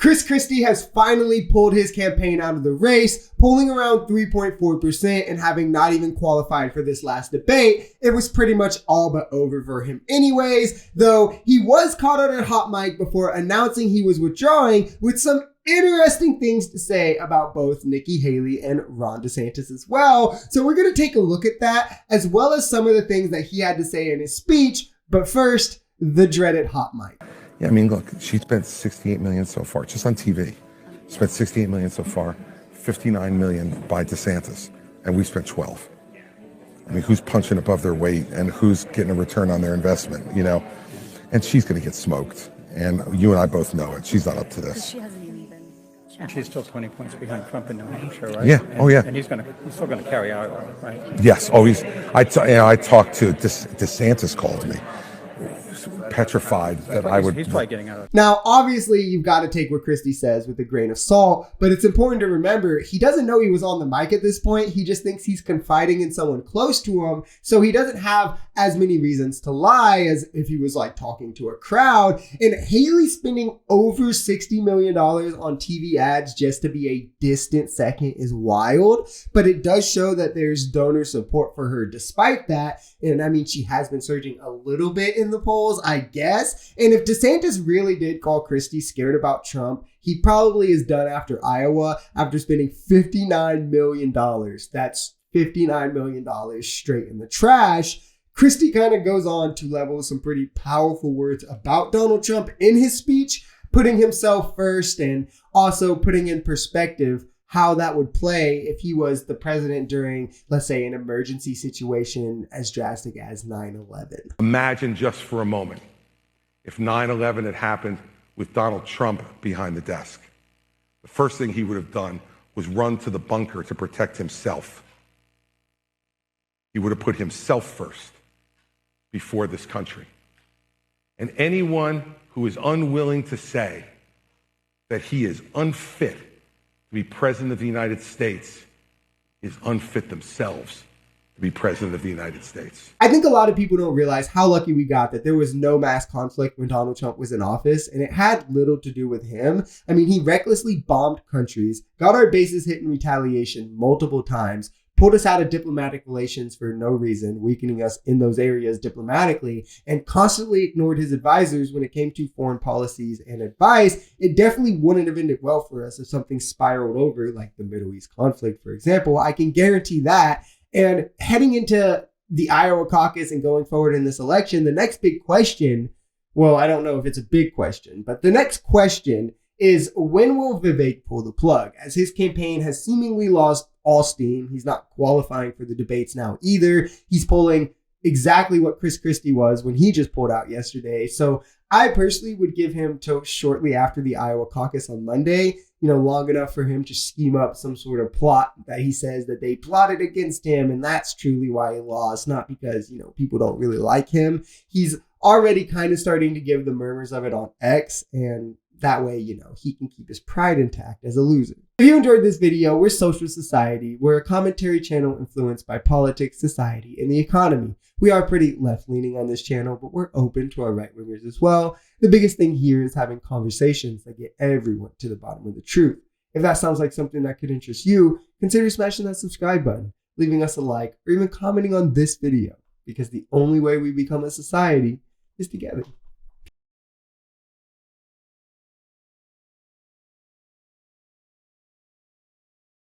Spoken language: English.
Christie has finally pulled his campaign out of the race, polling around 3.4% and having not even qualified for this last debate. It was pretty much all but over for him anyways, though he was caught on a hot mic before announcing he was withdrawing with some interesting things to say about both Nikki Haley and Ron DeSantis as well. So we're going to take a look at that, as well as some of the things that he had to say in his speech. But first, the dreaded hot mic. Yeah, I mean, look, she spent $68 million so far, just on TV. Spent $68 million so far, $59 million by DeSantis, and we spent 12. I mean, who's punching above their weight and who's getting a return on their investment, you know? And she's going to get smoked, and you and I both know it. She's not up to this. She hasn't even been. And she's still 20 points behind Trump in New Hampshire, right? Yeah. And, And he's still going to carry Iowa, right? Yes. Oh, I talked to DeSantis called me. Petrified that I would. He's probably getting out of it. Now, obviously, you've got to take what Christie says with a grain of salt, but it's important to remember he doesn't know he was on the mic at this point. He just thinks he's confiding in someone close to him, so he doesn't have as many reasons to lie as if he was like talking to a crowd. And Haley spending over $60 million on TV ads just to be a distant second is wild, but it does show that there's donor support for her despite that. And I mean, she has been surging a little bit in the polls, I guess. And if DeSantis really did call Christie scared about Trump, he probably is done after Iowa after spending $59 million. That's $59 million straight in the trash. Christie kind of goes on to level some pretty powerful words about Donald Trump in his speech, putting himself first and also putting in perspective how that would play if he was the president during, let's say, an emergency situation as drastic as 9/11. Imagine just for a moment if 9/11 had happened with Donald Trump behind the desk. The first thing he would have done was run to the bunker to protect himself. He would have put himself first before this country. And anyone who is unwilling to say that he is unfit to be president of the United States is unfit themselves to be president of the United States. I think a lot of people don't realize how lucky we got that there was no mass conflict when Donald Trump was in office, and it had little to do with him. I mean, he recklessly bombed countries, got our bases hit in retaliation multiple times, pulled us out of diplomatic relations for no reason, weakening us in those areas diplomatically, and constantly ignored his advisors when it came to foreign policies and advice. It definitely wouldn't have ended well for us if something spiraled over, like the Middle East conflict, for example. I can guarantee that. And heading into the Iowa caucus and going forward in this election, the next big question, well, I don't know if it's a big question, but the next question is, when will Vivek pull the plug? As his campaign has seemingly lost all steam. He's not qualifying for the debates now either. He's polling exactly what Christie was when he just pulled out yesterday. So I personally would give him till shortly after the Iowa caucus on Monday, long enough for him to scheme up some sort of plot that he says that they plotted against him. And that's truly why he lost, not because, people don't really like him. He's already kind of starting to give the murmurs of it on X, and that way, he can keep his pride intact as a loser. If you enjoyed this video, we're Social Society. We're a commentary channel influenced by politics, society, and the economy. We are pretty left-leaning on this channel, but we're open to our right-wingers as well. The biggest thing here is having conversations that get everyone to the bottom of the truth. If that sounds like something that could interest you, consider smashing that subscribe button, leaving us a like, or even commenting on this video, because the only way we become a society is together.